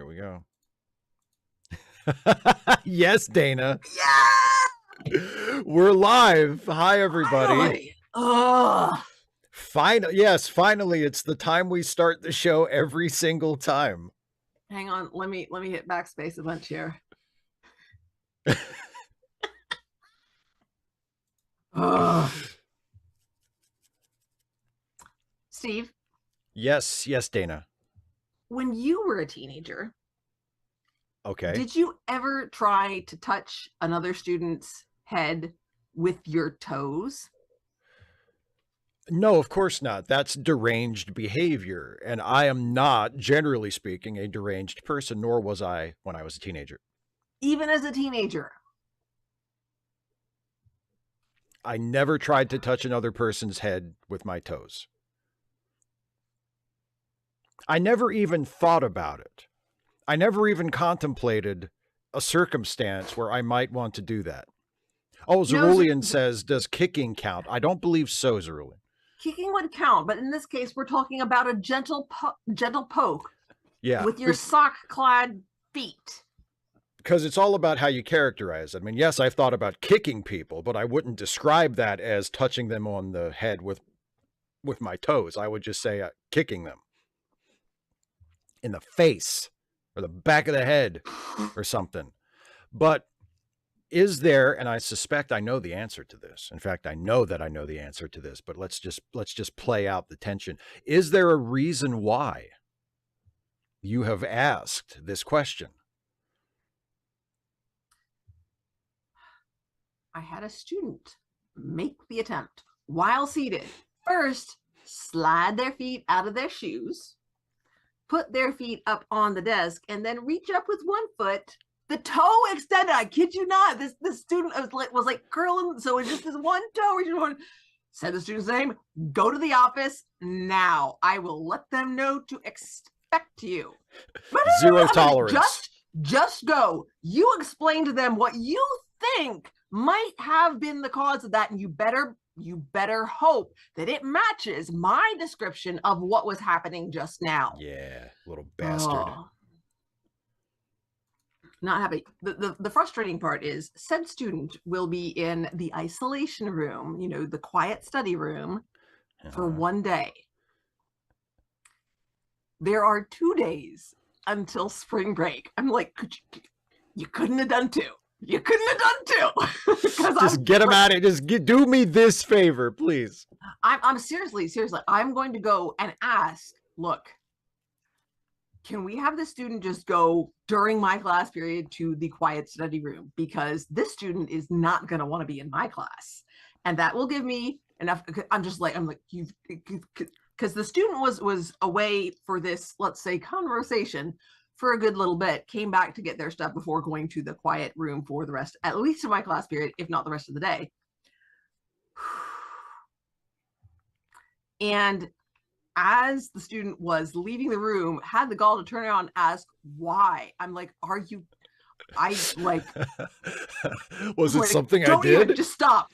Here we go. Yes, Dana. Yeah! We're live. Hi, everybody. Yes, finally, it's the time we start the show every single time. Hang on, let me hit backspace a bunch here. Steve? Yes, Dana. When you were a teenager, okay, did you ever try to touch another student's head with your toes? No, of course not. That's deranged behavior. And I am not, generally speaking, a deranged person, nor was I when I was a teenager. Even as a teenager? I never tried to touch another person's head with my toes. I never even thought about it. I never even contemplated a circumstance where I might want to do that. Oh, Zerulian says, does kicking count? I don't believe so, Zerulian. Kicking would count, but in this case, we're talking about a gentle poke with your sock-clad feet. Because it's all about how you characterize it. I mean, yes, I've thought about kicking people, but I wouldn't describe that as touching them on the head with my toes. I would just say kicking them in the face or the back of the head or something. But is there, and I suspect I know the answer to this. In fact, I know that I know the answer to this, but let's just play out the tension. Is there a reason why you have asked this question? I had a student make the attempt while seated. First, slide their feet out of their shoes, put their feet up on the desk, and then reach up with one foot, the toe extended. I kid you not. This student was like curling, so it's just this one toe. Said the student's name. Go to the office now. I will let them know to expect you. Zero tolerance. Just go. You explain to them what you think might have been the cause of that, and you better hope that it matches my description of what was happening just now. Yeah, little bastard. Not happy. The frustrating part is said student will be in the isolation room, the quiet study room, for one day. There are 2 days until spring break. I'm like, you couldn't have done two. You couldn't have done two. Just get them out of it. Just do me this favor, please. I'm seriously. I'm going to go and ask, look, can we have the student just go during my class period to the quiet study room? Because this student is not going to want to be in my class. And that will give me enough. I'm like, because the student was away for this, let's say, conversation for a good little bit, came back to get their stuff before going to the quiet room for the rest, at least of my class period, if not the rest of the day. And as the student was leaving the room, had the gall to turn around and ask why. I'm like, was it something I did? Just stop.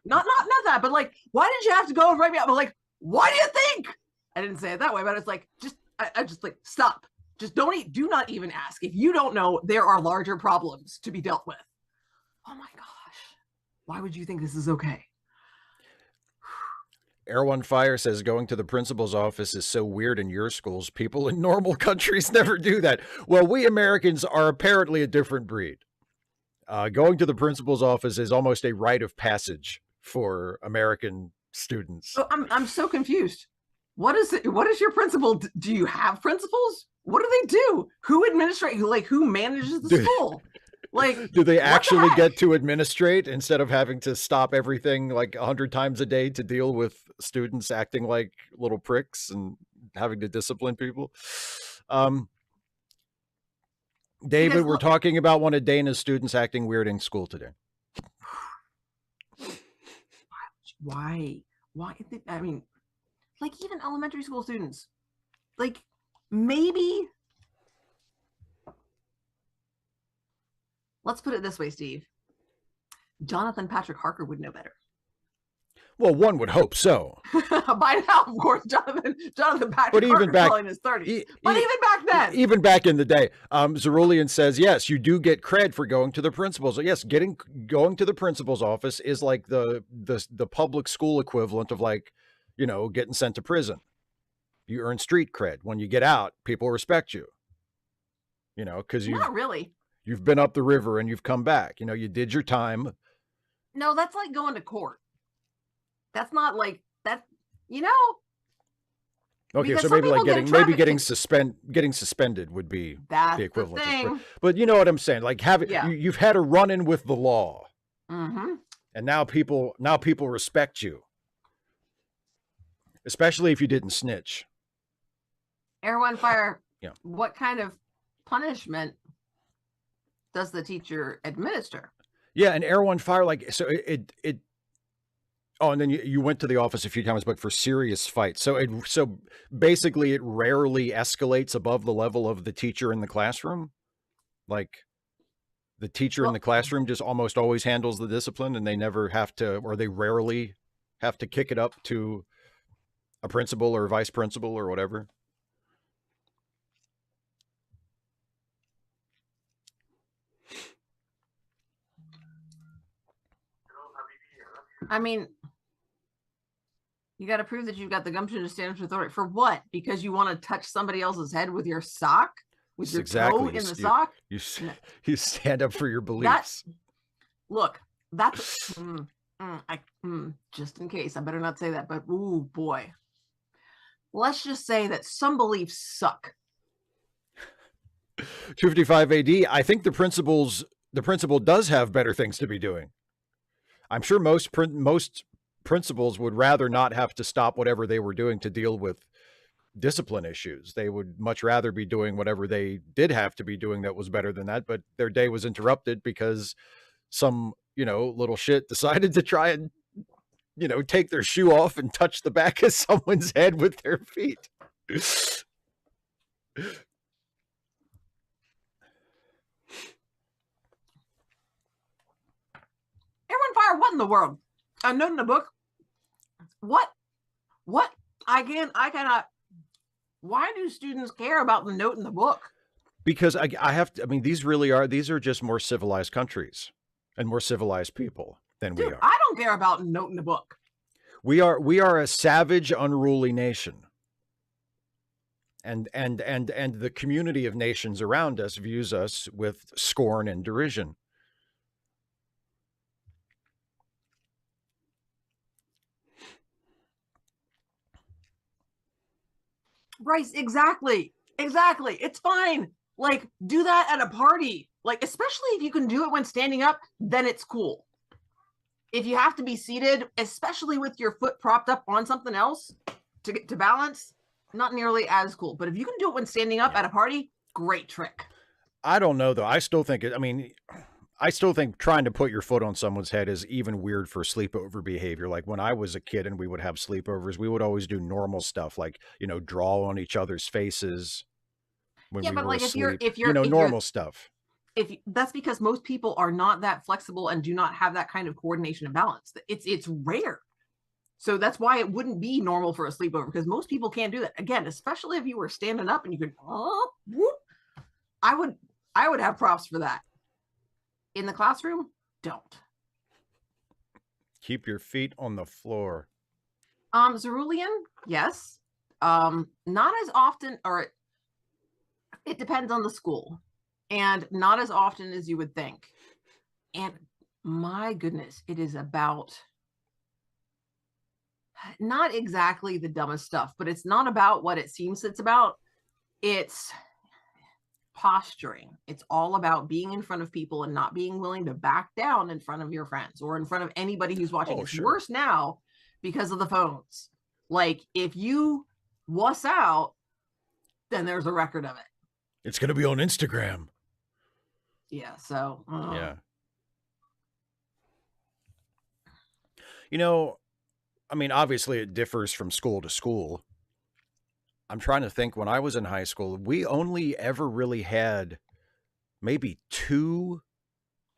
Not that, but like, why did you have to go and write me up? I'm like, why do you think? I didn't say it that way, but it's like, I just like, stop. Just do not even ask. If you don't know, there are larger problems to be dealt with. Oh my gosh. Why would you think this is okay? Air One Fire says going to the principal's office is so weird in your schools. People in normal countries never do that. Well, we Americans are apparently a different breed. Going to the principal's office is almost a rite of passage for American students. Oh, I'm so confused. What is it? What is your principal? Do you have principals? What do they do? Who administrates? Who manages the school? Do they actually get to administrate instead of having to stop everything like 100 times a day to deal with students acting like little pricks and having to discipline people? David, we're talking about one of Dana's students acting weird in school today. Why? I mean, even elementary school students, maybe. Let's put it this way, Steve. Jonathan Patrick Harker would know better. Well, one would hope so. By now, of course, Jonathan Patrick But even Carter's back, well in his 30s. But even back then, even back in the day, Zerulian says, yes, you do get cred for going to the principal's. So yes, going to the principal's office is like the public school equivalent of, like, you know, getting sent to prison. You earn street cred. When you get out, people respect you. You know, because not really. You've been up the river and you've come back. You know, you did your time. No, that's like going to court. That's not like that, you know. Okay, so maybe like getting suspended would be the equivalent. But you know what I'm saying? Like you've had a run-in with the law, and now people respect you, especially if you didn't snitch. Air, One, Fire. Yeah. What kind of punishment does the teacher administer? Yeah, and Air, One, Fire, like, so it oh, and then you went to the office a few times, but for serious fights. So basically it rarely escalates above the level of the teacher in the classroom. Like, the teacher in the classroom just almost always handles the discipline, and they never have to, or they rarely have to kick it up to a principal or a vice principal or whatever. I mean, you got to prove that you've got the gumption to stand up to authority. For what? Because you want to touch somebody else's head with your sock? With your toe in the sock? You stand up for your beliefs. That's just in case. I better not say that, but ooh, boy. Let's just say that some beliefs suck. 255 AD, I think the principal does have better things to be doing. I'm sure most principals would rather not have to stop whatever they were doing to deal with discipline issues. They would much rather be doing whatever they did have to be doing that was better than that, but their day was interrupted because some, you know, little shit decided to try and, you know, take their shoe off and touch the back of someone's head with their feet. Everyone fire, what in the world? A note in the book? What? I cannot. Why do students care about the note in the book? Because I have to, I mean, these are just more civilized countries and more civilized people than we are. I don't care about a note in the book. We are a savage, unruly nation. And the community of nations around us views us with scorn and derision. Bryce, exactly. It's fine. Like, do that at a party. Like, especially if you can do it when standing up, then it's cool. If you have to be seated, especially with your foot propped up on something else to get to balance, not nearly as cool. But if you can do it when standing up at a party, great trick. I don't know, though. I still think trying to put your foot on someone's head is even weird for sleepover behavior. Like, when I was a kid and we would have sleepovers, we would always do normal stuff, like, you know, draw on each other's faces when we were asleep. If you're normal stuff. That's because most people are not that flexible and do not have that kind of coordination and balance. It's rare. So that's why it wouldn't be normal for a sleepover, because most people can't do that. Again, especially if you were standing up and you could, whoop, I would have props for that. In the classroom, don't. Keep your feet on the floor. Zerulian, yes. Not as often, or it depends on the school, and not as often as you would think. And my goodness, it is about not exactly the dumbest stuff, but it's not about what it seems it's about. It's posturing. It's all about being in front of people and not being willing to back down in front of your friends or in front of anybody who's watching. It's worse now because of the phones. Like, if you wuss out, then there's a record of it. It's going to be on Instagram. Yeah. So, yeah. You know, I mean, obviously it differs from school to school. I'm trying to think, when I was in high school, we only ever really had maybe 2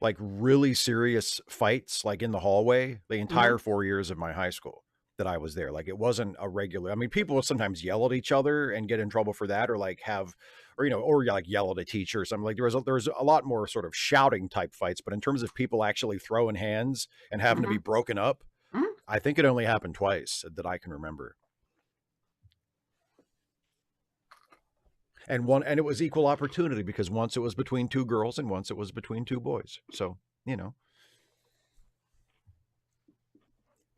like really serious fights, like in the hallway, the entire 4 years of my high school that I was there. Like it wasn't a regular, I mean, people would sometimes yell at each other and get in trouble for that, or like have, or, you know, or like yell at a teacher or something. Like there was a lot more sort of shouting type fights, but in terms of people actually throwing hands and having to be broken up, I think it only happened twice that I can remember. And it was equal opportunity because once it was between two girls and once it was between two boys. So, you know,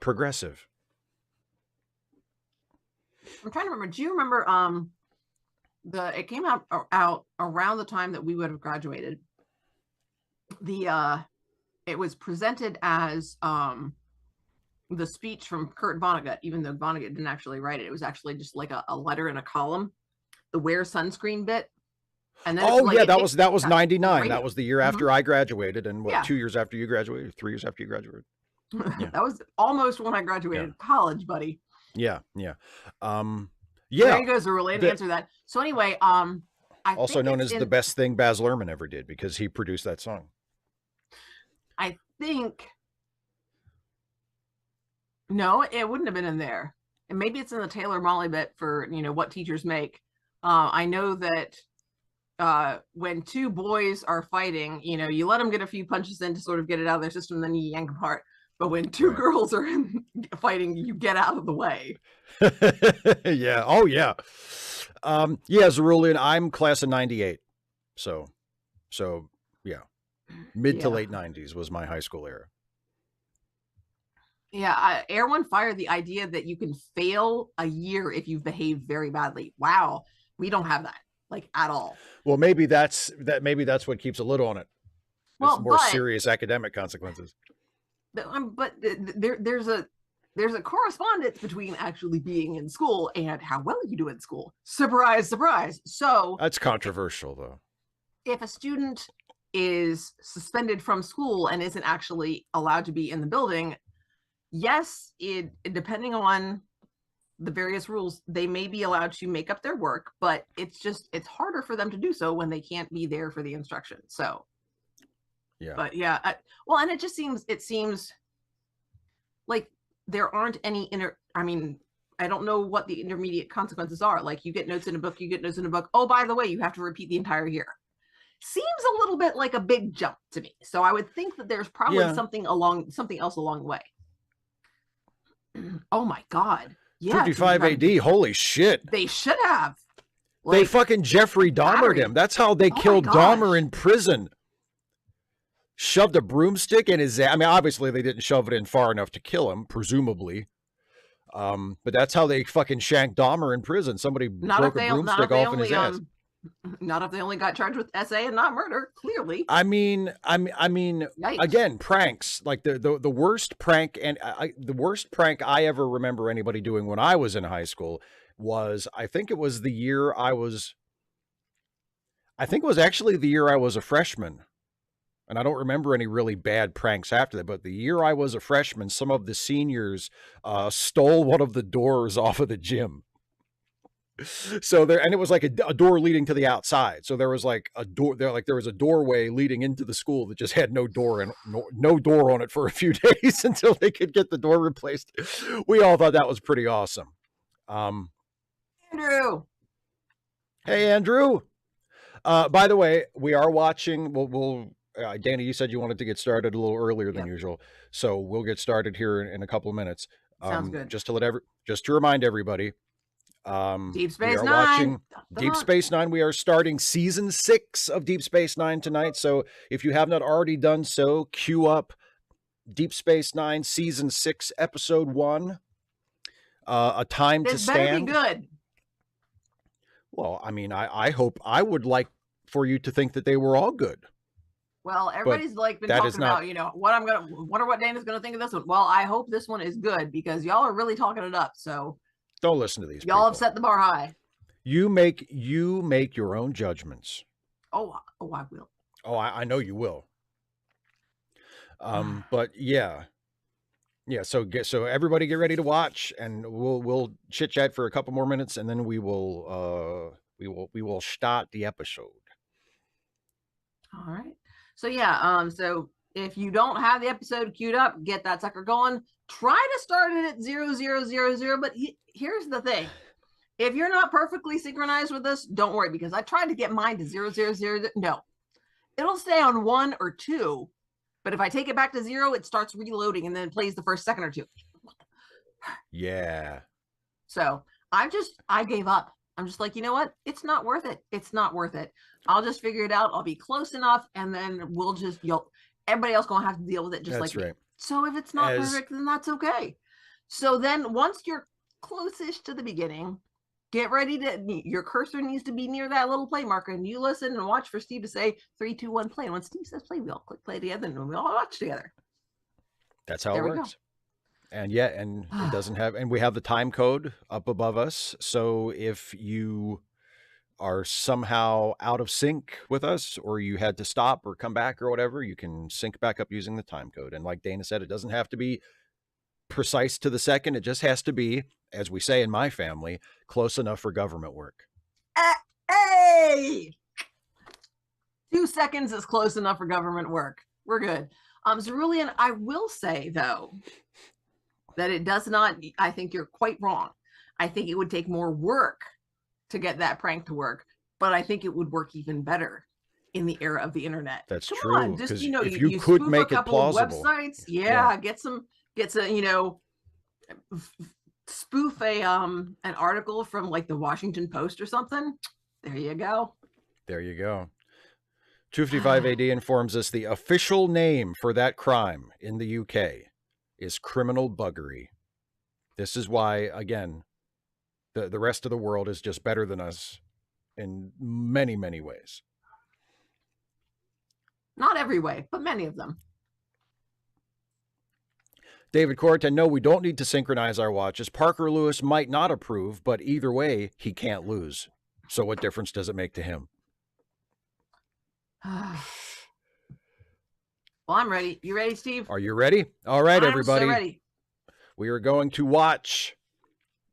progressive. I'm trying to remember. Do you remember it came out around the time that we would have graduated. It was presented as the speech from Kurt Vonnegut, even though Vonnegut didn't actually write it. It was actually just like a letter in a column, the wear sunscreen bit. And then that was 99. That was the year after I graduated, and what, Yeah. 2 years after you graduated, 3 years after you graduated. Yeah. That was almost when I graduated college, buddy. Yeah. There you go. So related answer to that. So anyway, also known as the best thing Baz Luhrmann ever did because he produced that song. I think no, it wouldn't have been in there. And maybe it's in the Taylor Molly bit for, you know, what teachers make. I know that when two boys are fighting, you know, you let them get a few punches in to sort of get it out of their system, and then you yank them apart. But when two girls are fighting, you get out of the way. Yeah. Oh, yeah. Zerulian, I'm class of 98. So yeah. Mid to late 90s was my high school era. Yeah, Air One Fire, the idea that you can fail a year if you've behaved very badly. Wow, we don't have that, like, at all. Well, maybe that's what keeps a lid on it. Well, it's more serious academic consequences. But there's a correspondence between actually being in school and how well you do in school. Surprise, surprise. So that's controversial, though. If a student is suspended from school and isn't actually allowed to be in the building, yes, depending on the various rules, they may be allowed to make up their work, but it's harder for them to do so when they can't be there for the instruction. So yeah, but yeah, and it seems like there aren't any I don't know what the intermediate consequences are. Like, you get notes in a book, oh, by the way, you have to repeat the entire year. Seems a little bit like a big jump to me. So I would think that there's probably something else along the way. Oh my God. Yeah. 55 AD. Holy shit. They should have. They fucking Jeffrey Dahmered him. That's how they killed Dahmer in prison. Shoved a broomstick in his ass. I mean, obviously they didn't shove it in far enough to kill him, presumably. But that's how they fucking shanked Dahmer in prison. Somebody broke a broomstick off in his ass. Not if they only got charged with SA and not murder, clearly. I mean, yikes. Again, pranks, like the worst prank, and the worst prank I ever remember anybody doing when I was in high school was, I think it was actually the year I was a freshman. And I don't remember any really bad pranks after that, but the year I was a freshman, some of the seniors stole one of the doors off of the gym. So and it was like a door leading to the outside. So there was like a door there, like there was a doorway leading into the school that just had no door and no door on it for a few days until they could get the door replaced. We all thought that was pretty awesome. Andrew. Hey, Andrew. By the way, we are watching. Danny, you said you wanted to get started a little earlier than usual, so we'll get started here in a couple of minutes. Sounds good. Just to remind everybody, Deep Space Nine. Deep Space Nine. We are starting season 6 of Deep Space Nine tonight. So if you have not already done so, queue up Deep Space Nine season 6, episode 1. A Time to Stand. This better be good. Well, I mean, I would like for you to think that they were all good. Well, everybody's been talking about, what Dana's gonna think of this one. Well, I hope this one is good because y'all are really talking it up. So don't listen to these. Y'all have set the bar high. You make your own judgments. Oh, I will. Oh, I know you will. But yeah. So everybody get ready to watch, and we'll chit chat for a couple more minutes, and then we will start the episode. All right. So yeah, so if you don't have the episode queued up, get that sucker going. Try to start it at 0000, but here's the thing. If you're not perfectly synchronized with this, don't worry, because I tried to get mine to 000. No, it'll stay on 1 or 2, but if I take it back to 0, it starts reloading and then plays the first second or 2. Yeah. So I gave up. I'm just like, you know what? It's not worth it. It's not worth it. I'll just figure it out. I'll be close enough, and then we'll just everybody else gonna have to deal with it just That's like right. me. So if it's not perfect, then that's okay. So then once you're closest to the beginning, get ready to your cursor needs to be near that little play marker, and you listen and watch for Steve to say 3, 2, 1, play. And when Steve says play, we all click play together and we all watch together. That's how it works. And yeah, and it doesn't have, and we have the time code up above us. So if you are somehow out of sync with us, or you had to stop or come back or whatever, you can sync back up using the time code. And like Dana said, it doesn't have to be precise to the second. It just has to be, as we say in my family, close enough for government work. Hey! 2 seconds is close enough for government work. We're good. Cerulean, I will say, though, that it does not, I think you're quite wrong. I think it would take more work to get that prank to work, but I think it would work even better in the era of the internet. That's Come true. on, just, if you could make it plausible. Websites, yeah, get some, spoof an article from like the Washington Post or something. There you go. There you go. 255 AD informs us the official name for that crime in the UK is criminal buggery. This is why, again, the rest of the world is just better than us in many, many ways. Not every way, but many of them. David Corrigan, no, we don't need to synchronize our watches. Parker Lewis might not approve, but either way, he can't lose. So what difference does it make to him? Well, I'm ready. You ready, Steve? Are you ready? All right, everybody. I'm so ready. We are going to watch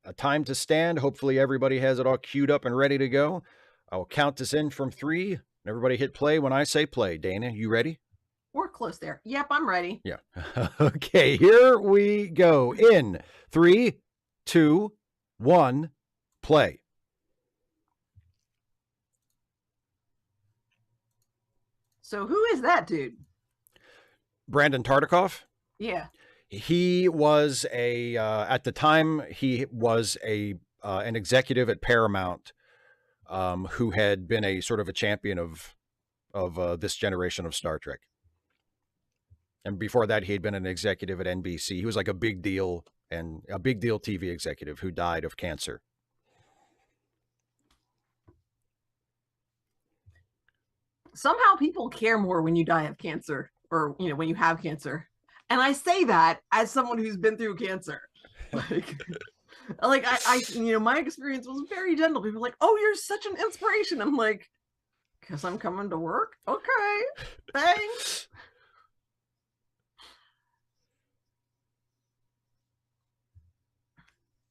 A Time to Stand. Hopefully everybody has it all queued up and ready to go. I will count this in from 3, and everybody hit play when I say play. Dana, you ready? We're close there. Yep, I'm ready. Yeah. Okay, here we go. In 3, 2, 1, play. So who is that dude? Brandon Tartikoff? Yeah. He was at the time, he was an executive at Paramount who had been a sort of a champion of this generation of Star Trek. And before that, he had been an executive at NBC. He was like a big deal TV executive who died of cancer. Somehow people care more when you die of cancer, or when you have cancer. And I say that as someone who's been through cancer. Like I my experience was very gentle. People were like, "Oh, you're such an inspiration." I'm like, "'Cause I'm coming to work." Okay, thanks.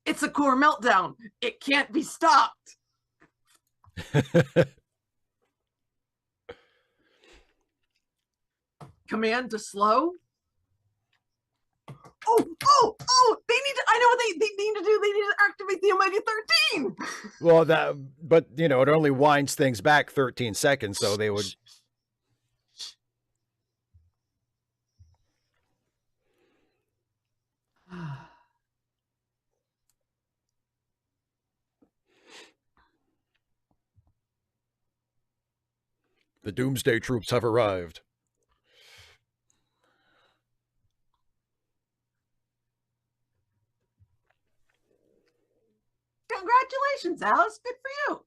It's a core meltdown. It can't be stopped. Command to slow. Oh, they need to, I know what they need to do. They need to activate the Omega 13. Well, but it only winds things back 13 seconds, so they would. The Doomsday troops have arrived. Congratulations, Alice. Good for you.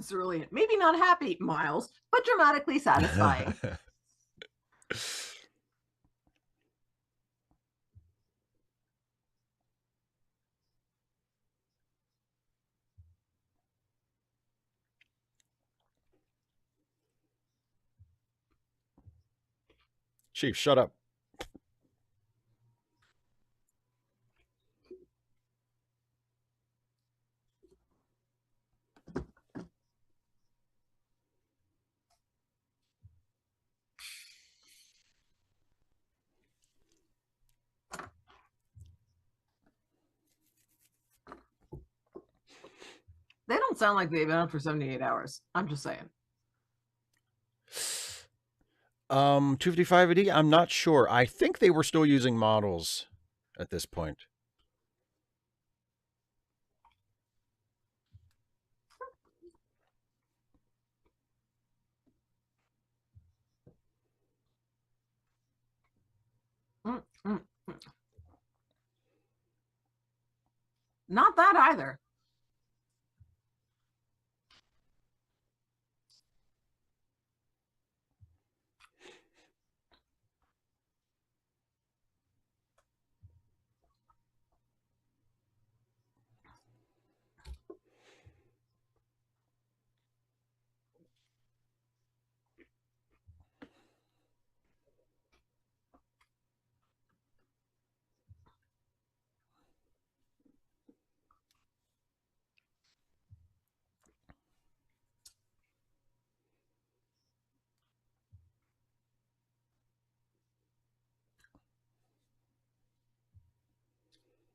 Cerulean. Maybe not happy, Miles, but dramatically satisfying. Chief, shut up. They don't sound like they've been up for 78 hours. I'm just saying. 255 AD, I'm not sure. I think they were still using models at this point. Not that either.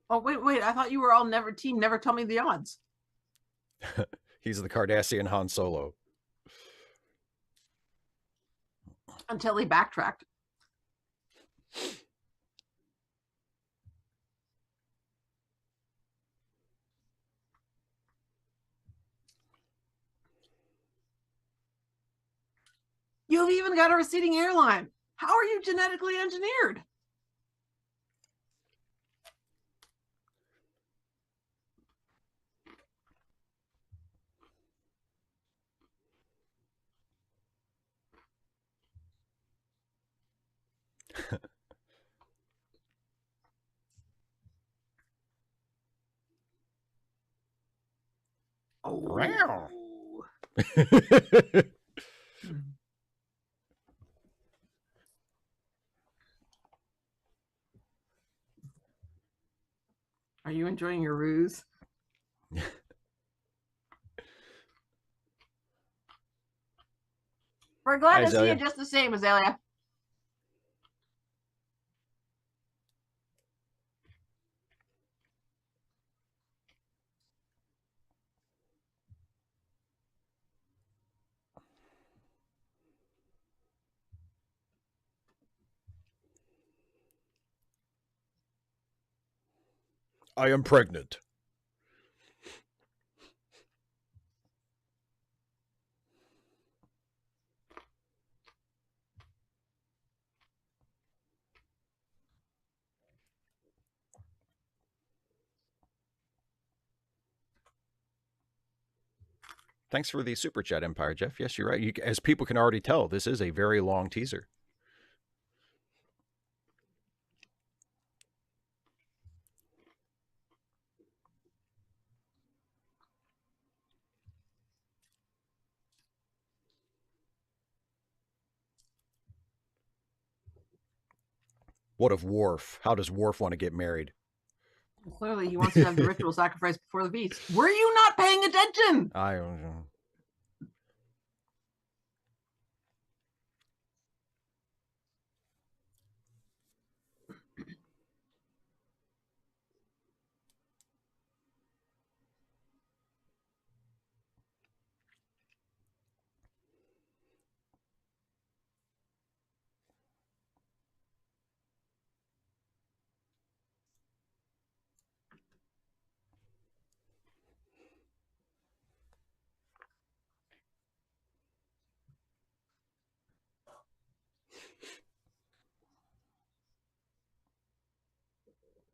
Oh, wait. I thought you were all never team. Never tell me the odds. He's the Cardassian Han Solo. Until he backtracked. You've even got a receding hairline. How are you genetically engineered? Wow. Are you enjoying your ruse? We're glad to see you just the same, Azalea. I am pregnant. Thanks for the super chat, Empire Jeff. Yes, you're right. As people can already tell, this is a very long teaser. What of Worf? How does Worf want to get married? Well, clearly, he wants to have the ritual sacrifice before the feast. Were you not paying attention? I don't know.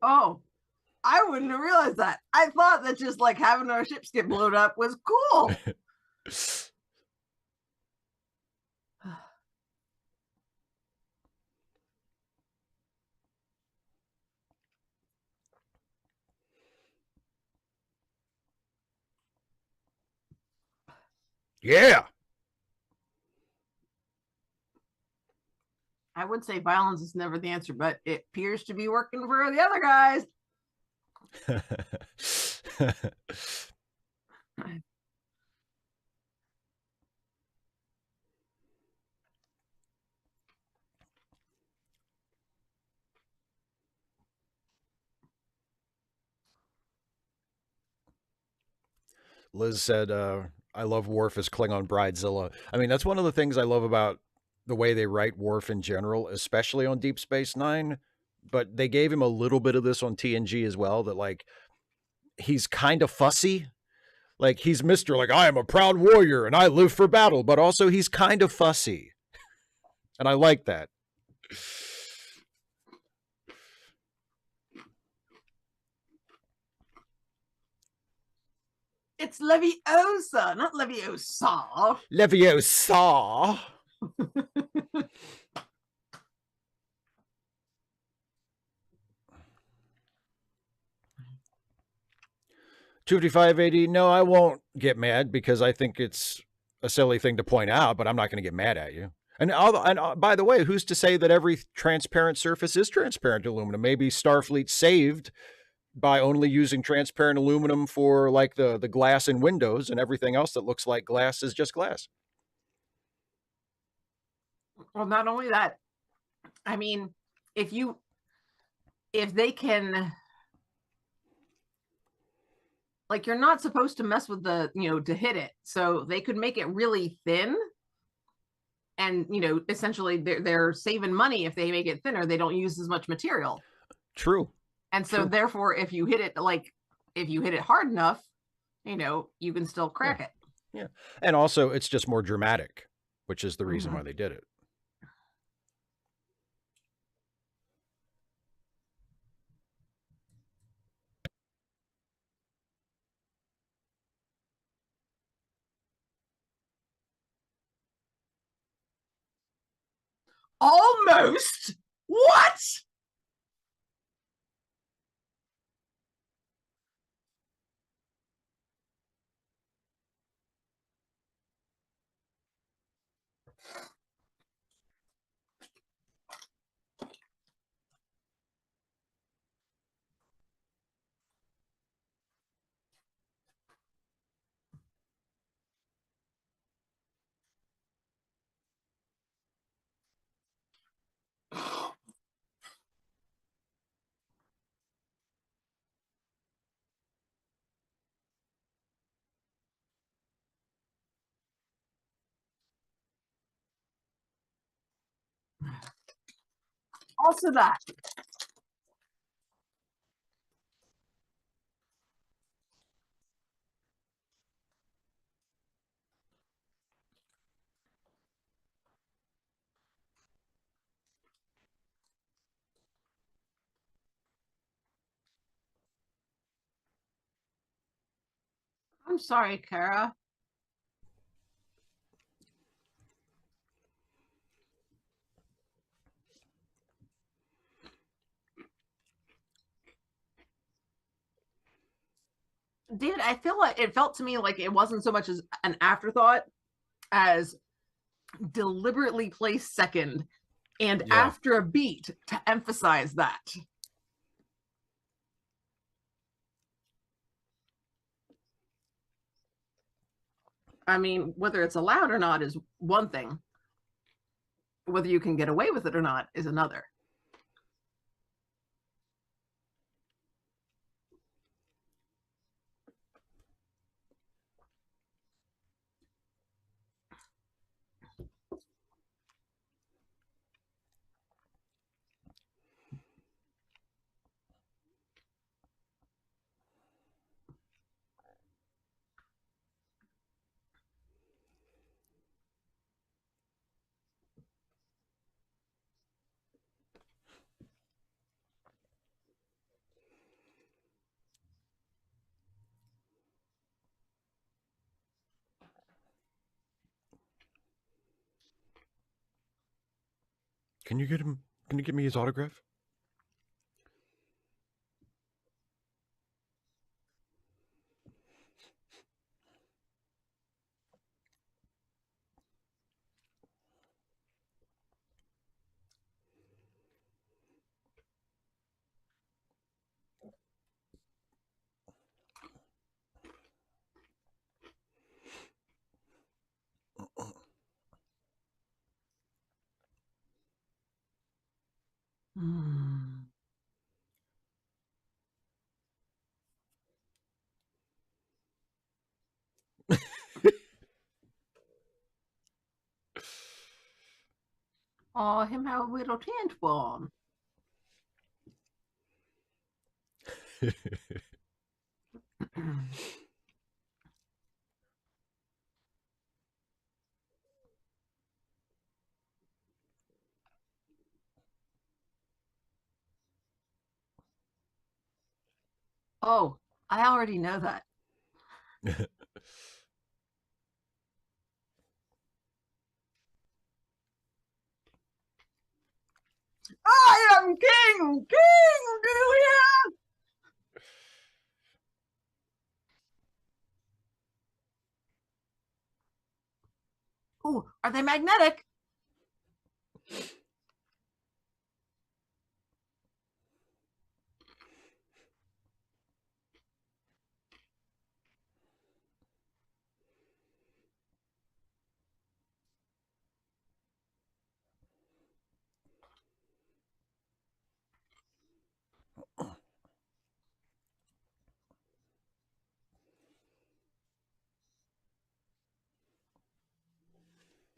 Oh, I wouldn't have realized that. I thought that just like having our ships get blown up was cool. Yeah. I would say violence is never the answer, but it appears to be working for the other guys. Liz said, I love Worf as Klingon Bridezilla. I mean, that's one of the things I love about the way they write Worf in general, especially on Deep Space Nine. But they gave him a little bit of this on TNG as well, that like he's kind of fussy. Like he's Mr. Like, I am a proud warrior and I live for battle, but also he's kind of fussy. And I like that. It's Leviosa, not Leviosa. Leviosa. 25580, no, I won't get mad because I think it's a silly thing to point out, but I'm not going to get mad at you. And by the way, who's to say that every transparent surface is transparent aluminum? Maybe Starfleet saved by only using transparent aluminum for like the glass in windows, and everything else that looks like glass is just glass. Well, not only that, I mean, if they can, like, you're not supposed to mess with the, to hit it. So they could make it really thin. And, essentially they're saving money if they make it thinner. They don't use as much material. True. And so therefore, if you hit it hard enough, you can still crack it. Yeah. And also it's just more dramatic, which is the reason why they did it. Almost. What? Also that. I'm sorry, Kara. David, I feel like it felt to me like it wasn't so much as an afterthought as deliberately placed second and after a beat to emphasize that. I mean, whether it's allowed or not is one thing. Whether you can get away with it or not is another. Can you get him? Can you give me his autograph? Hmm. Oh, him have a little tantrum. Oh, I already know that. I am King Julian. Oh, are they magnetic?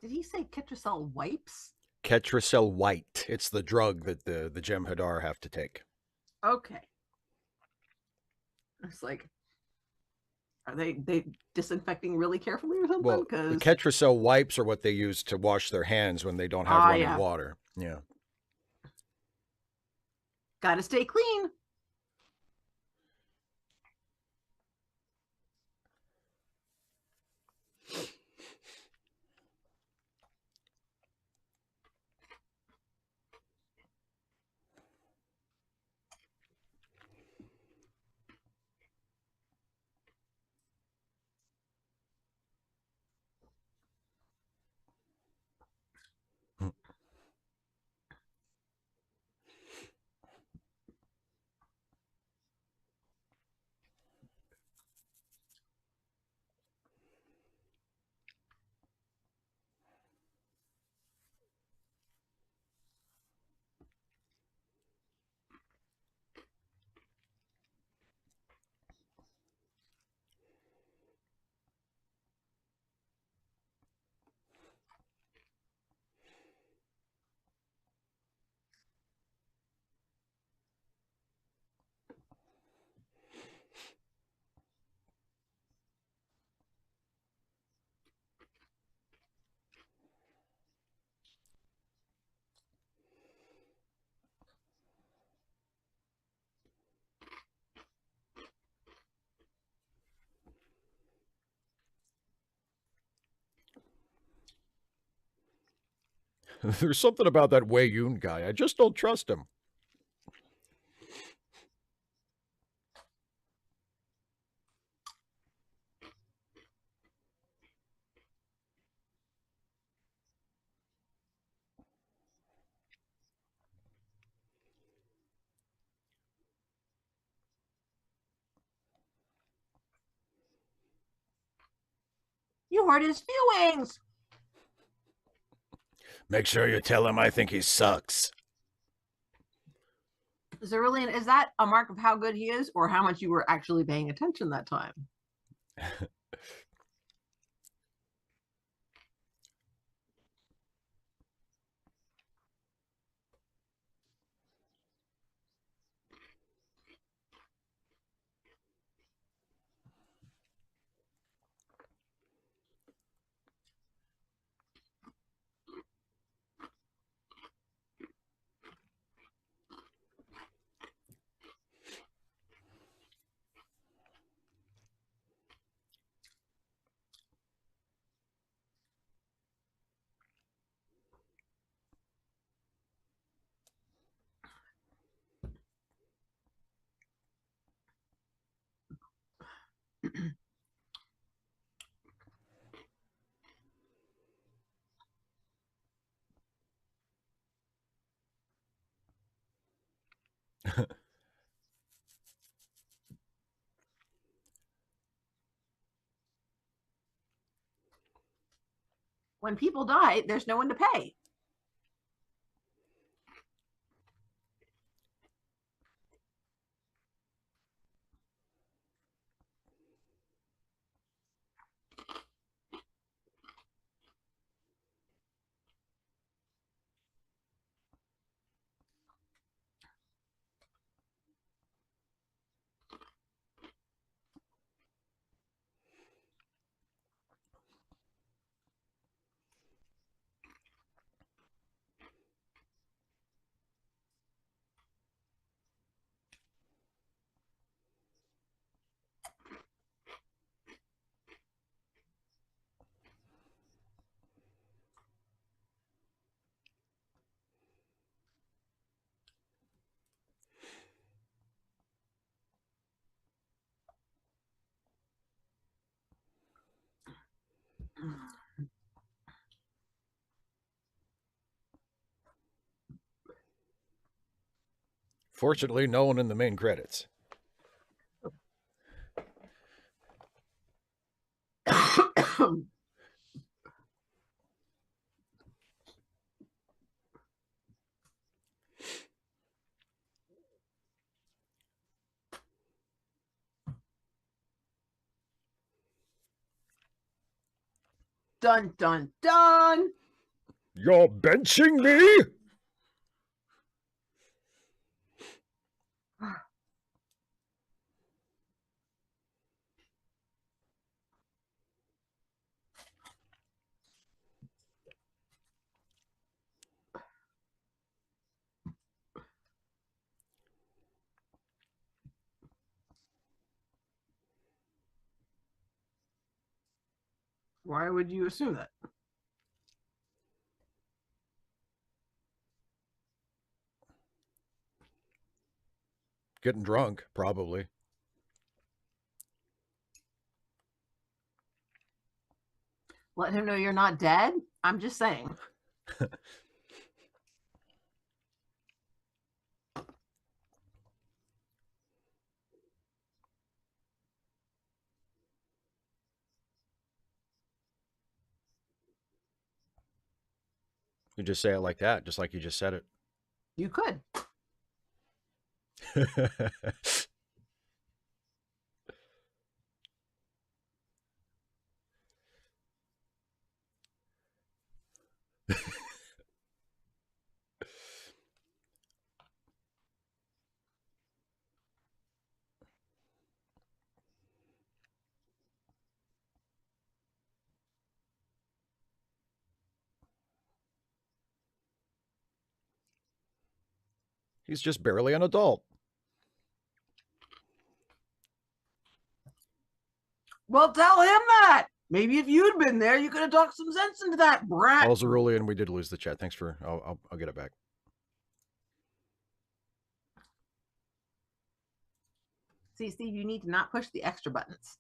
Did he say Ketracel wipes? Ketracel White. It's the drug that the Jem'Hadar have to take. Okay. It's like, are they disinfecting really carefully or something? Well, the Because Ketracel wipes are what they use to wash their hands when they don't have running yeah, water. Yeah. gotta stay clean. There's something about that Wei Yun guy. I just don't trust him. You hurt his feelings. Make sure you tell him I think he sucks. Is that a mark of how good he is, or how much you were actually paying attention that time? When people die, there's no one to pay. Fortunately, no one in the main credits. Dun, dun, dun. You're benching me? Why would you assume that? Getting drunk, probably. Let him know you're not dead? I'm just saying. You just say it like that, just like you just said You could. it. He's just barely an adult. Well, tell him that. Maybe if you'd been there, you could have talked some sense into that brat. Alzerulian, we did lose the chat. Thanks for. I'll get it back. See, Steve, you need to not push the extra buttons.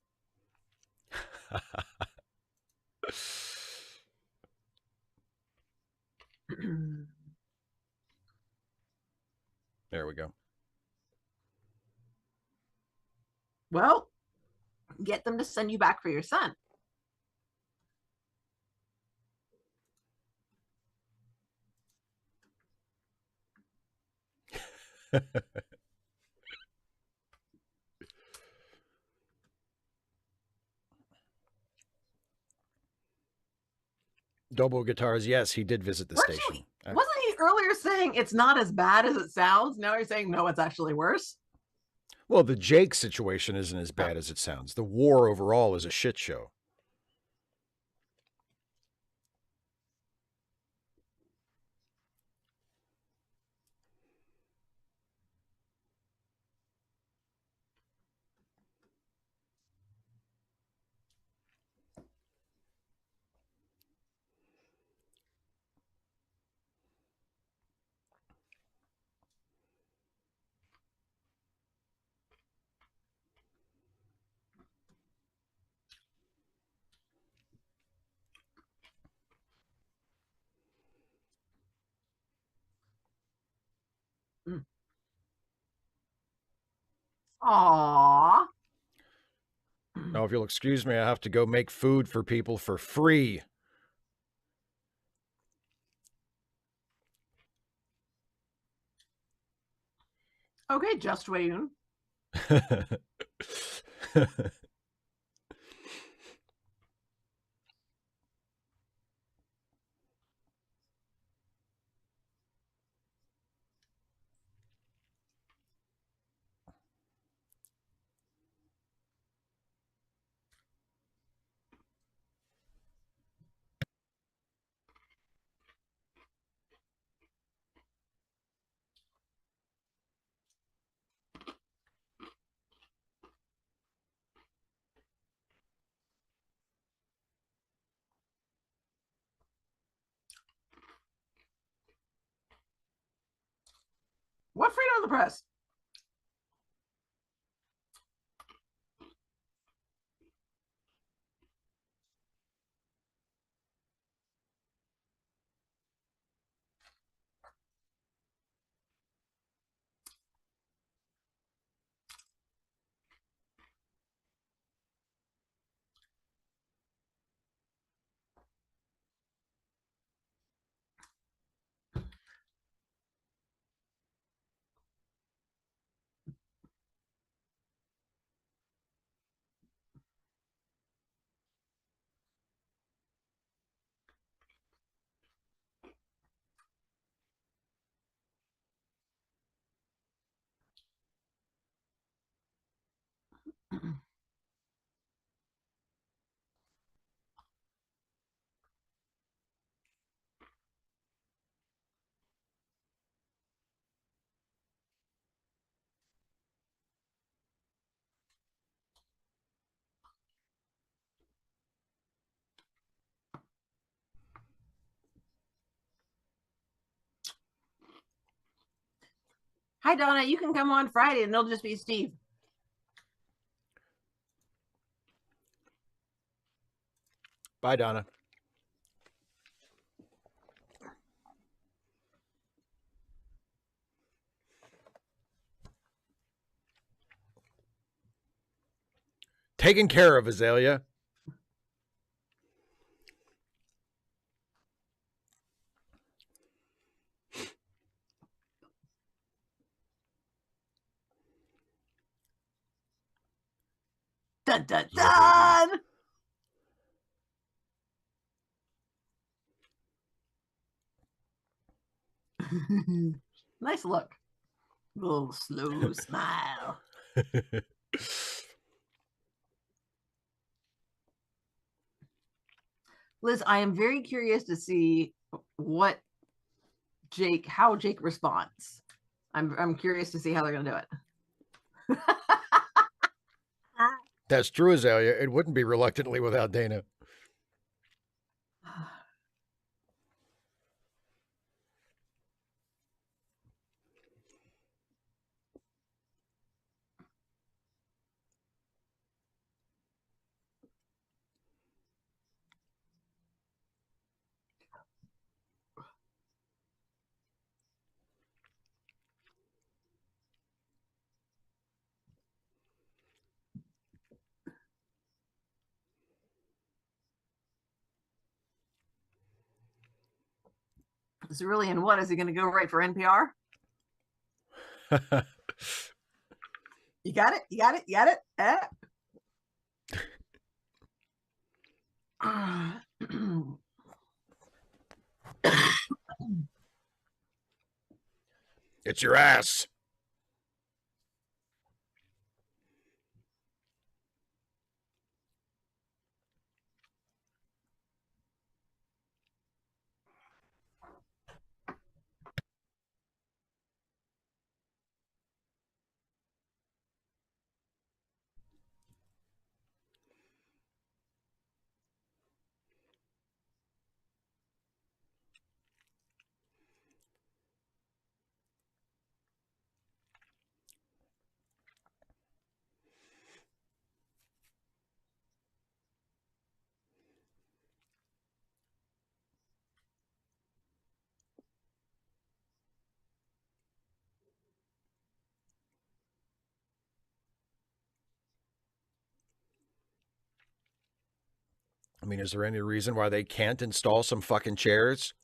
There we go. Well, get them to send you back for your son. Double guitars. Yes, he did visit the station. Wasn't he earlier saying it's not as bad as it sounds? Now you're saying no, it's actually worse. Well, the Jake situation isn't as bad as it sounds. The war overall is a shit show. Aww. Now, if you'll excuse me, I have to go make food for people for free. Okay, just waiting. What freedom of the press? Hi, Donna. You can come on Friday and it'll just be Steve. Bye, Donna. Taken care of, Azalea. Dun, dun, dun. Nice look. Little slow smile. Liz, I am very curious to see how Jake responds. I'm curious to see how they're gonna do it. That's true, Azalea. It wouldn't be reluctantly without Dana. Cerulean, what is he going to go right for NPR? You got it. You got it. You got it. It's your ass. I mean, is there any reason why they can't install some fucking chairs?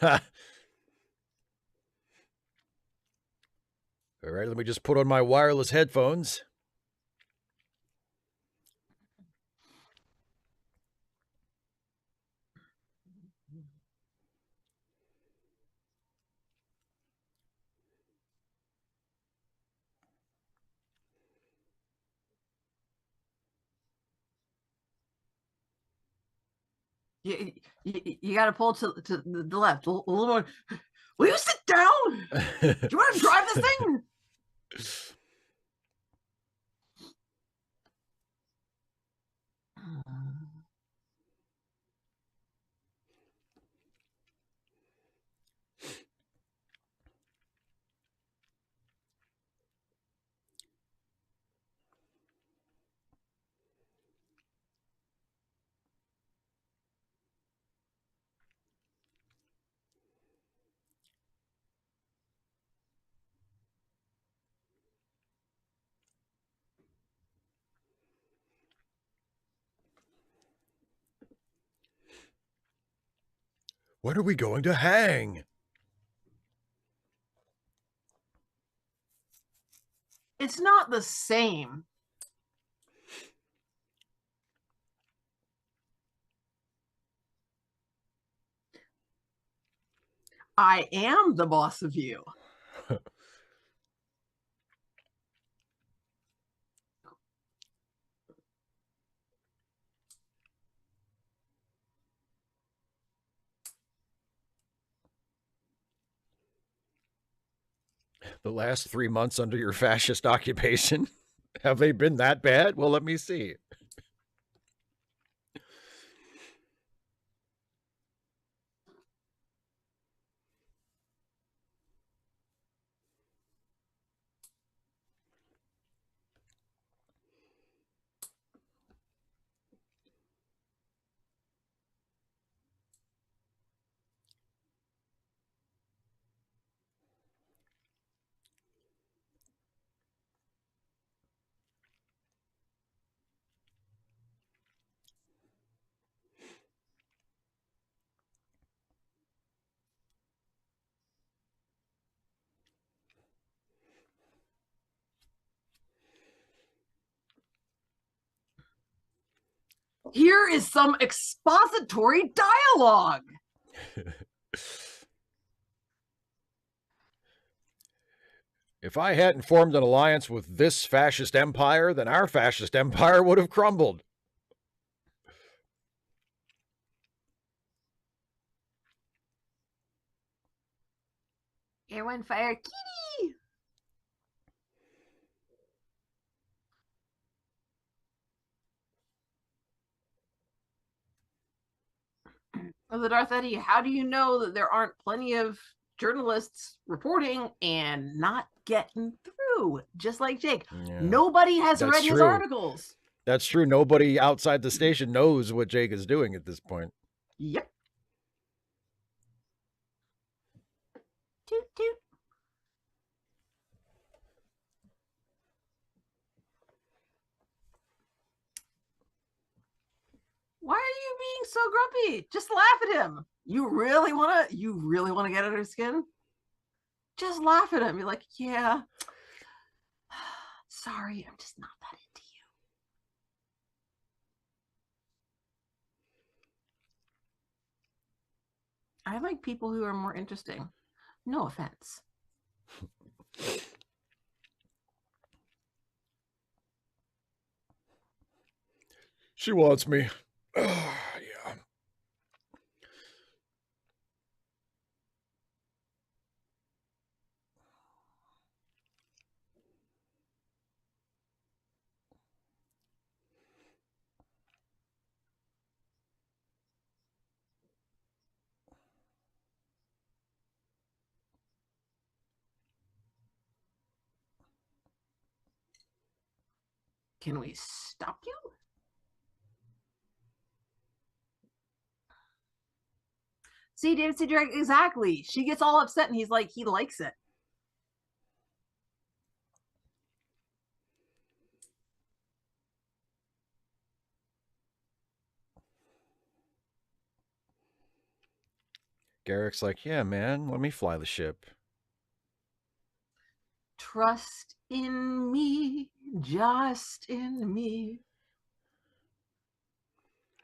All right, let me just put on my wireless headphones. You got to pull to the left a little more. Will you sit down? Do you want to drive this thing? When are we going to hang? It's not the same. I am the boss of you. The last 3 months under your fascist occupation? Have they been that bad? Well, let me see. Here is some expository dialogue. If I hadn't formed an alliance with this fascist empire, then our fascist empire would have crumbled. Airwind fire kitty. The Darth Eddie, how do you know that there aren't plenty of journalists reporting and not getting through? Just like Jake. Yeah. Nobody has That's read his true. articles. That's true. Nobody outside the station knows what Jake is doing at this point. Yep. Toot toot. Why are you being so grumpy? Just laugh at him. You really want to get under his skin? Just laugh at him. You're like, yeah. Sorry, I'm just not that into you. I like people who are more interesting. No offense. She wants me. Yeah. Can we stop you? See, David Cedric, exactly. She gets all upset and he's like, he likes it. Garrick's like, yeah, man, let me fly the ship. Trust in me, just in me.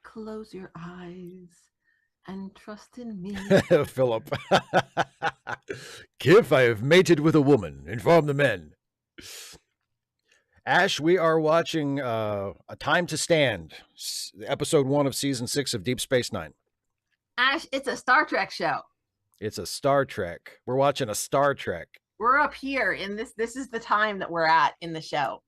Close your eyes and trust in me. Philip. Kif, I have mated with a woman. Inform the men. Ash, we are watching A Time to Stand, episode 1 of season 6 of Deep Space Nine. Ash, it's a Star Trek show. It's a Star Trek. We're watching a Star Trek. We're up here in this. This is the time that we're at in the show.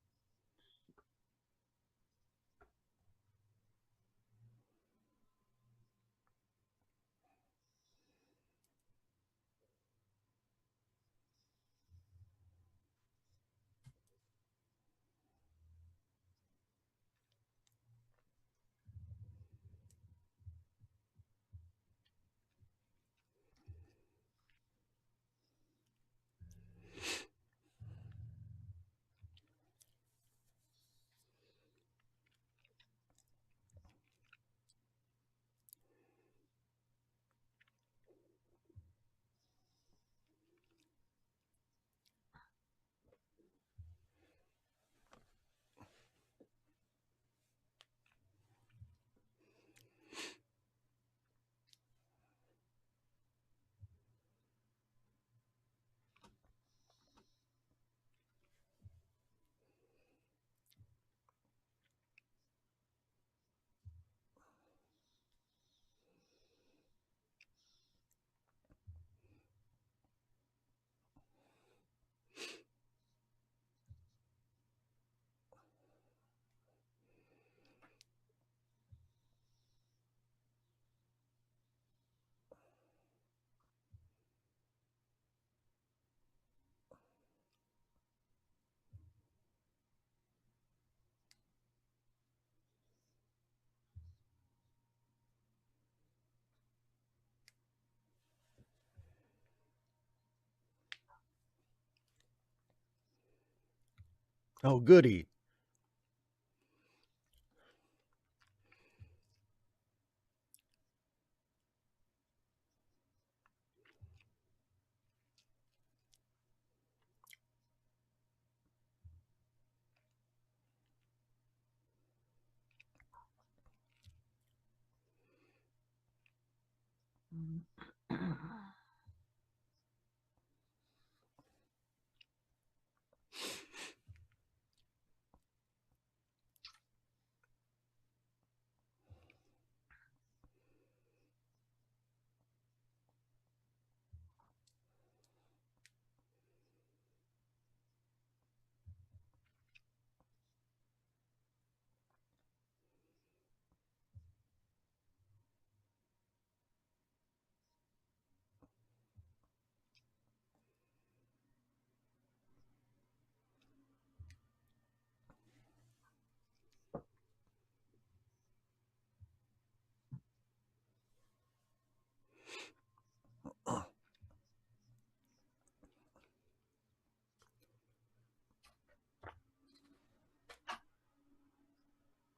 Oh, goody.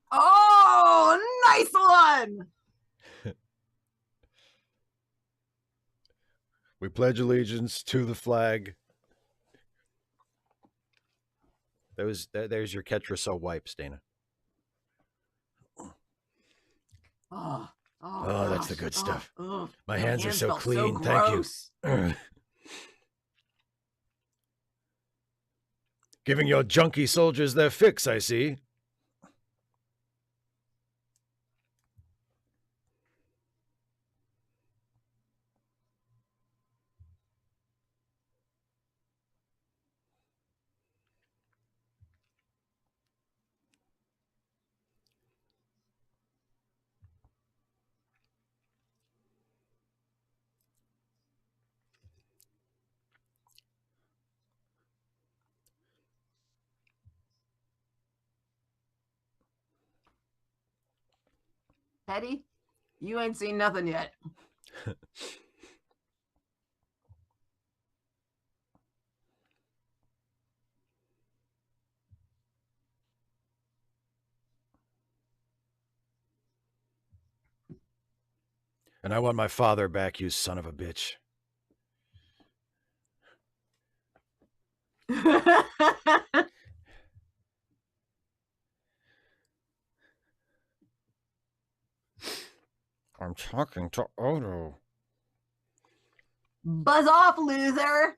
Oh, nice one. We pledge allegiance to the flag. There's your Ketracel wipes, Dana. Oh, Oh, that's the gosh. good stuff. Oh, My hands are so felt clean. Thank you. gross. Giving your junkie soldiers their fix, I see. Teddy, you ain't seen nothing yet. And I want my father back, you son of a bitch. I'm talking to Odo. Buzz off, loser.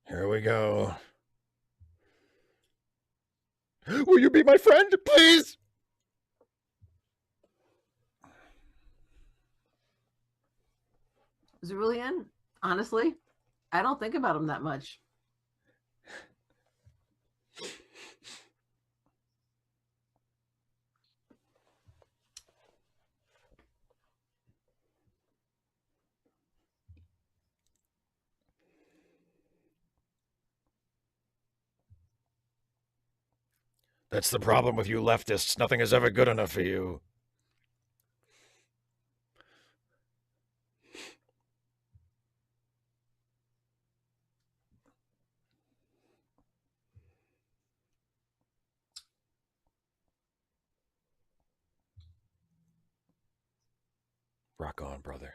Here we go. Will you be my friend, please? Cerulean, honestly, I don't think about him that much. That's the problem with you leftists. Nothing is ever good enough for you. Rock on, brother.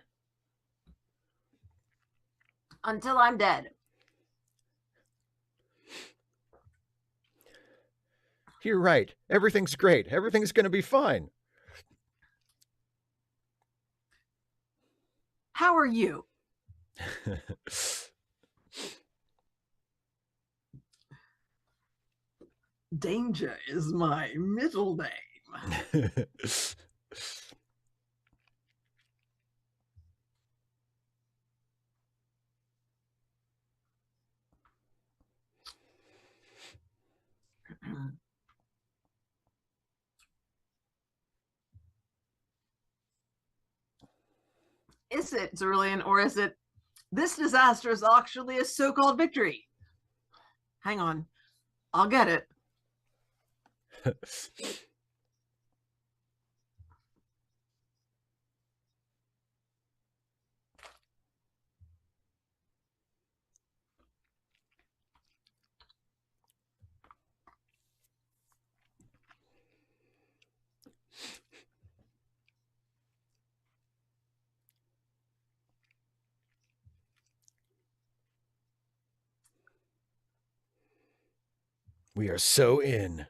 Until I'm dead. You're right. Everything's great. Everything's going to be fine. How are you? Danger is my middle name. Is it Cerulean, or is it this disaster is actually a so-called victory? Hang on, I'll get it. We are so in.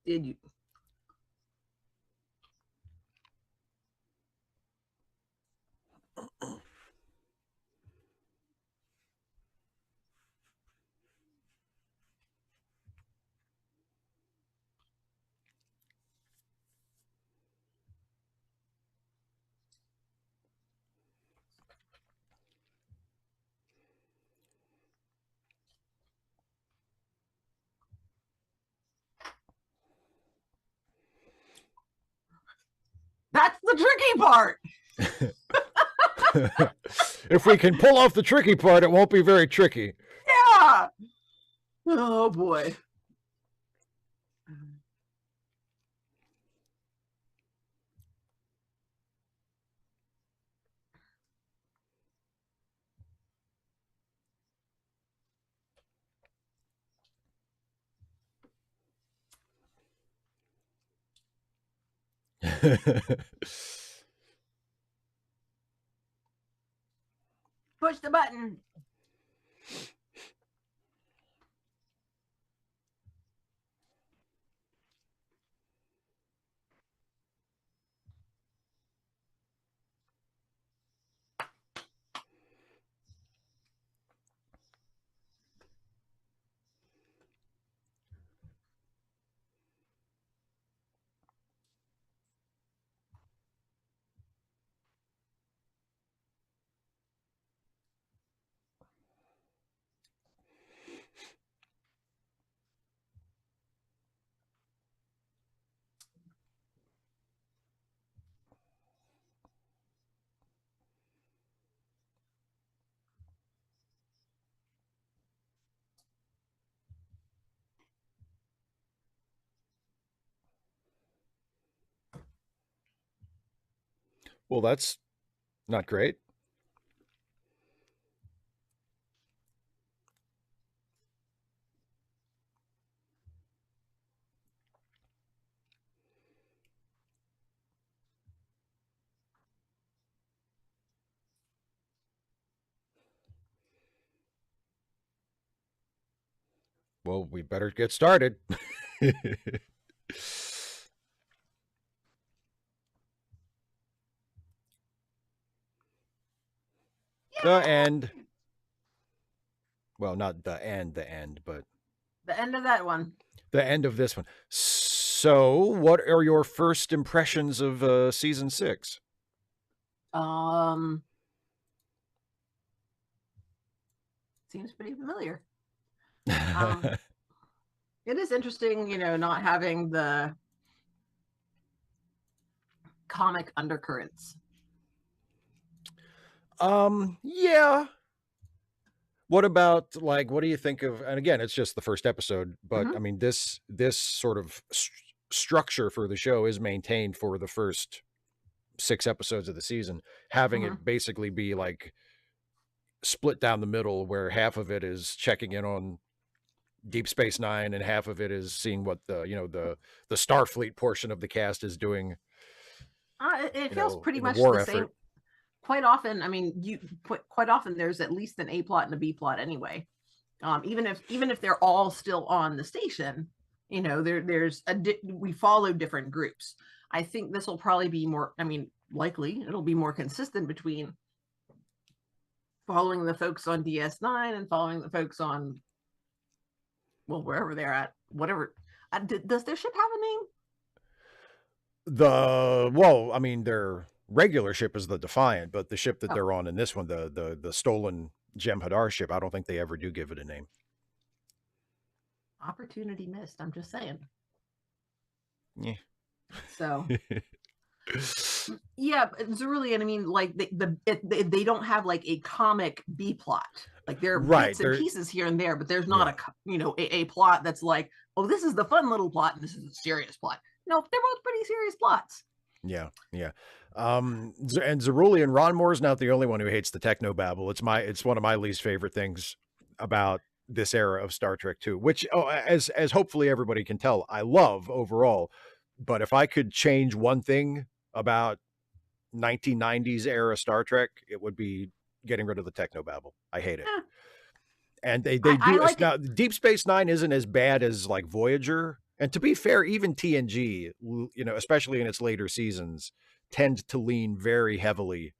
Did you? That's the tricky part. If we can pull off the tricky part, it won't be very tricky. Yeah. Oh boy. Push the button. Well, that's not great. Well, we better get started. The end. Well, not the end, but The end of that one. the end of this one. So, what are your first impressions of season 6? Seems pretty familiar. It is interesting, not having the comic undercurrents. Yeah. What about what do you think of? And again, it's just the first episode, but I mean this sort of structure for the show is maintained for the first 6 episodes of the season, having it basically be split down the middle, where half of it is checking in on Deep Space Nine and half of it is seeing what the Starfleet portion of the cast is doing It you feels know, pretty in the much war the same. effort. Quite often, I mean, quite often there's at least an A plot and a B plot anyway. Even if they're all still on the station, you know, we follow different groups. I think this will probably be more. I mean, likely it'll be more consistent between following the folks on DS9 and following the folks on, well, wherever they're at, whatever. Does their ship have a name? Well, I mean, their regular ship is the Defiant, but the ship that Oh, they're on in this one, the stolen Jem'Hadar ship, I don't think they ever do give it a name. opportunity missed. I'm just saying. Yeah. So yeah, Cerulean, I mean, like they don't have like a comic B plot. Like there are Right. bits and pieces here and there, but there's not a plot that's like, oh, this is the fun little plot and this is a serious plot. No, they're both pretty serious plots. Yeah, yeah. And Cerulean, Ron Moore's not the only one who hates the technobabble. It's one of my least favorite things about this era of Star Trek 2, which as hopefully everybody can tell, I love overall. But if I could change one thing about 1990s era Star Trek, it would be getting rid of the technobabble. I hate it. And they do. I like now, Deep Space Nine isn't as bad as like Voyager. And to be fair, even TNG, you know, especially in its later seasons, tend to lean very heavily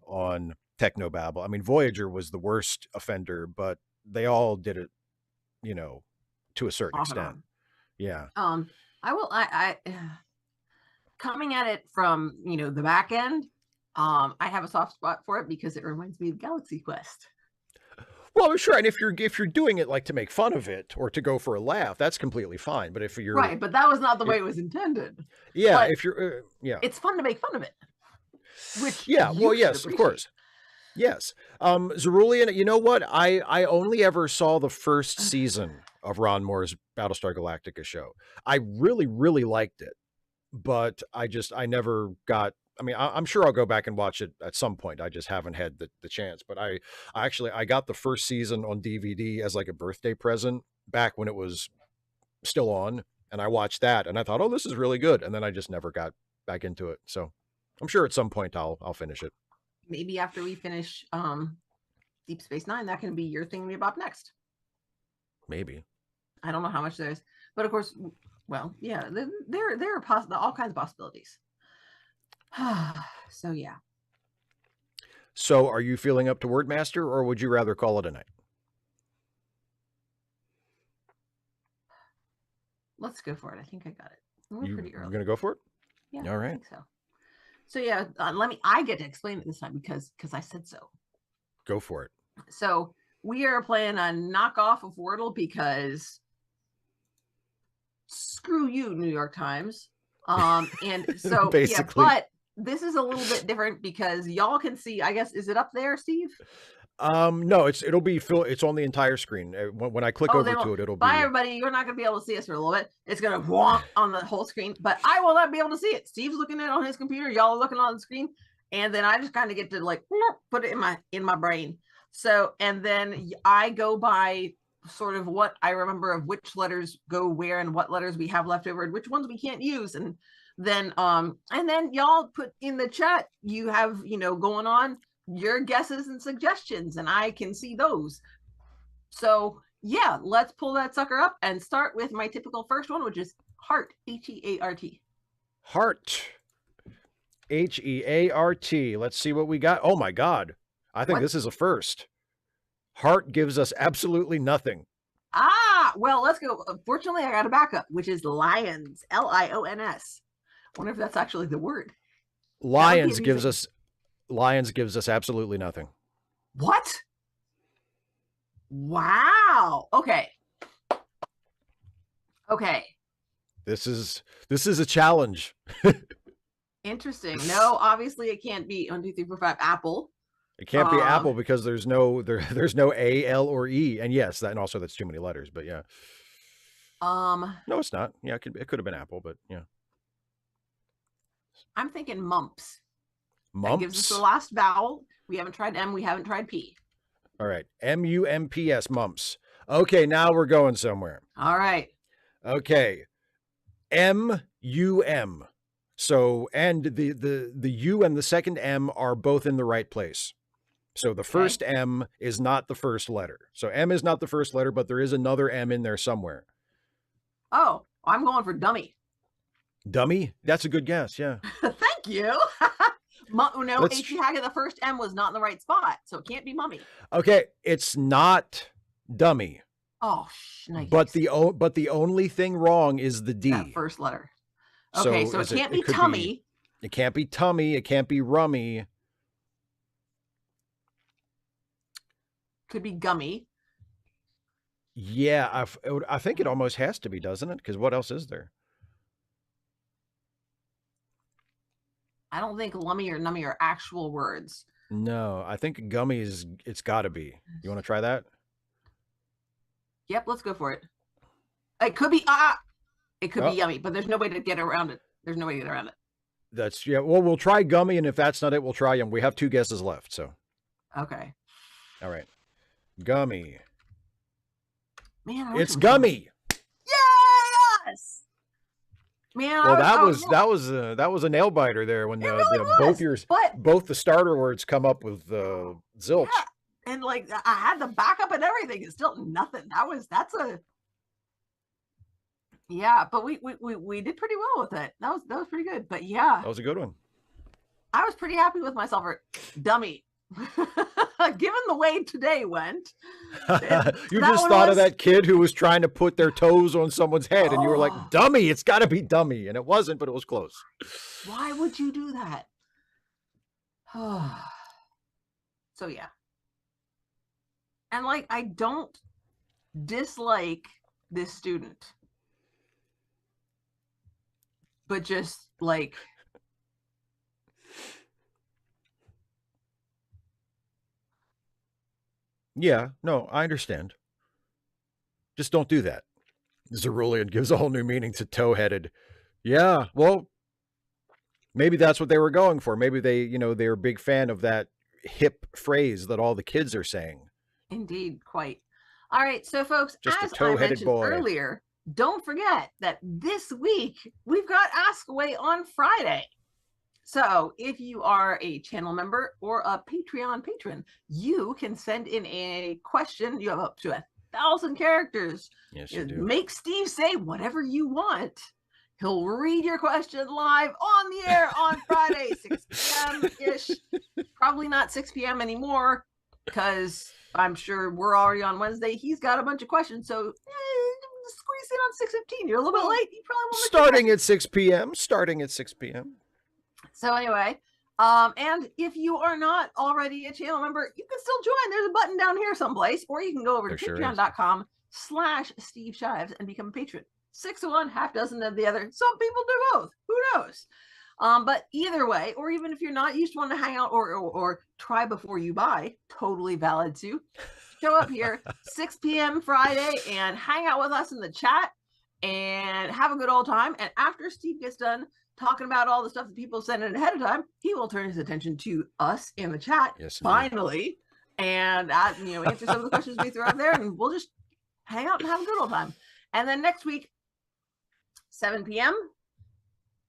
on technobabble. I mean, Voyager was the worst offender, but they all did it, you know, to a certain extent. Yeah. I coming at it from, you know, the back end, I have a soft spot for it because it reminds me of Galaxy Quest. Well, sure, and if you're doing it like to make fun of it or to go for a laugh, that's completely fine. But if you're right, but that was not the way it was intended. Yeah, but if you're it's fun to make fun of it. Which well, yes, of course. Yes. Cerulean, you know what? I only ever saw the first season of Ron Moore's Battlestar Galactica show. I really, really liked it, but I never got. I mean, I'm sure I'll go back and watch it at some point. I just haven't had the chance. But I got the first season on DVD as like a birthday present back when it was still on, and I watched that, and I thought, oh, this is really good, and then I just never got back into it. So I'm sure at some point I'll finish it. Maybe after we finish Deep Space Nine, that can be your thing to bop next. Maybe. I don't know how much there is, but of course, well, yeah, there are all kinds of possibilities. So yeah. So are you feeling up to Wordmaster, or would you rather call it a night? Let's go for it. I think I got it. We're pretty early. You're gonna go for it? Yeah. All right. I think so. So yeah, I get to explain it this time because I said so. Go for it. So we are playing a knockoff of Wordle because screw you, New York Times. And so yeah, but this is a little bit different because y'all can see, I guess, is it up there, Steve? No, it'll be it's on the entire screen. When I click over to it, it'll be. Bye, everybody. You're not going to be able to see us for a little bit. It's going to wonk on the whole screen, but I will not be able to see it. Steve's looking at it on his computer. Y'all are looking on the screen, and then I just kind of get to like put it in my brain. So, and then I go by sort of what I remember of which letters go where and what letters we have left over and which ones we can't use, and then y'all put in the chat you have, you know, going on your guesses and suggestions, and I can see those. So yeah, let's pull that sucker up and start with my typical first one, which is heart. H-E-A-R-T. Heart. H-E-A-R-T. Let's see what we got. Oh my God, I think this is a first. Heart gives us absolutely nothing. Well, let's go. Fortunately, I got a backup, which is lions. L-I-O-N-S. I wonder if that's actually the word. Lions gives us absolutely nothing. What? Wow. Okay. This is a challenge. Interesting. No, obviously it can't be 1, 2, 3, 4, 5 apple. It can't be apple because there's no A, L, or E. And yes, and also that's too many letters, but yeah. No, it's not. Yeah, it could have been apple, but yeah. I'm thinking mumps. Mumps? That gives us the last vowel. We haven't tried M, we haven't tried P. All right. M-U-M-P-S, mumps. Okay, now we're going somewhere. All right. Okay. M-U-M. So, and the U and the second M are both in the right place. So the first M is not the first letter. So M is not the first letter, but there is another M in there somewhere. Oh, I'm going for dummy. Dummy? That's a good guess. Yeah. Thank you. No, H.G. Hackett, the first M was not in the right spot, so it can't be mummy. Okay, it's not dummy. Oh, nice. But the only thing wrong is the D. That first letter. Okay, so it can't be tummy. It can't be tummy. It can't be rummy. Could be gummy. Yeah, I think it almost has to be, doesn't it? Because what else is there? I don't think lummy or nummy are actual words. No, I think gummy it's got to be. You want to try that? Yep, let's go for it. It could be it could be yummy, but there's no way to get around it. There's no way to get around it. That's well, we'll try gummy, and if that's not it, we'll try yum. We have 2 guesses left, so. Okay. All right. Gummy. Man, it's gummy. Yes. Man, well, that was a nail biter there when both the starter words come up with zilch. Yeah. And like I had the backup and everything. It's still nothing. Yeah, but we did pretty well with it. That was pretty good. But yeah, that was a good one. I was pretty happy with myself for dummy. Given the way today went. You just thought of that kid who was trying to put their toes on someone's head, and you were like, dummy, it's got to be dummy. And it wasn't, but it was close. Why would you do that? So, yeah. And, like, I don't dislike this student. But just, like... Yeah, no, I understand. Just don't do that. Cerulean gives a whole new meaning to toe-headed. Yeah, well, maybe that's what they were going for. Maybe they're a big fan of that hip phrase that all the kids are saying. Indeed, quite. All right, so folks, just as I mentioned earlier, don't forget that this week we've got Ask Away on Friday. So if you are a channel member or a Patreon patron, you can send in a question. You have up to 1,000 characters. Yes, you do. Make Steve say whatever you want. He'll read your question live on the air on Friday, 6 p.m.-ish. Probably not 6 p.m. anymore, because I'm sure we're already on Wednesday. He's got a bunch of questions, so squeeze in on 6:15. You're a little bit late. You probably won't. Starting at 6 p.m. Starting at 6 p.m. So anyway, and if you are not already a channel member, you can still join. There's a button down here someplace, or you can go over to patreon.com/Steve Shives and become a patron. 6 of one, half dozen of the other. Some people do both. Who knows? But either way, or even if you're not, you just want to hang out or try before you buy, totally valid too. Show up here 6 p.m. Friday and hang out with us in the chat and have a good old time. And after Steve gets done talking about all the stuff that people send in ahead of time, he will turn his attention to us in the chat, finally, and answer some of the questions we throw out there, and we'll just hang out and have a good old time. And then next week, 7 p.m.,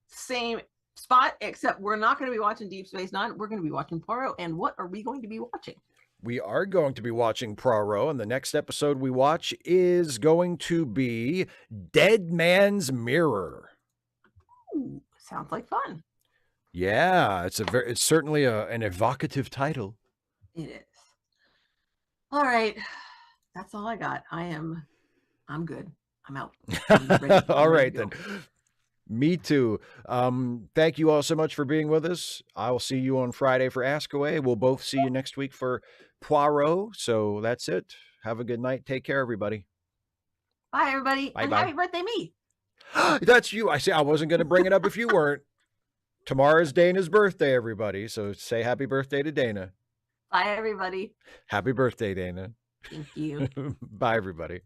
same spot, except we're not going to be watching Deep Space Nine. We're going to be watching Poirot. And what are we going to be watching? We are going to be watching Poirot, and the next episode we watch is going to be Dead Man's Mirror. Ooh, sounds like fun. Yeah, it's certainly an evocative title. It is. All right, that's all I got. I'm good. I'm out. All right then. Me too. Thank you all so much for being with us. I will see you on Friday for Ask Away. We'll both see you next week for Poirot. So that's it. Have a good night. Take care, everybody. Bye, everybody. Bye, and happy birthday, me. That's you. I say I wasn't going to bring it up if you weren't. Tomorrow's Dana's birthday, everybody. So say happy birthday to Dana. Bye, everybody. Happy birthday, Dana. Thank you. Bye, everybody.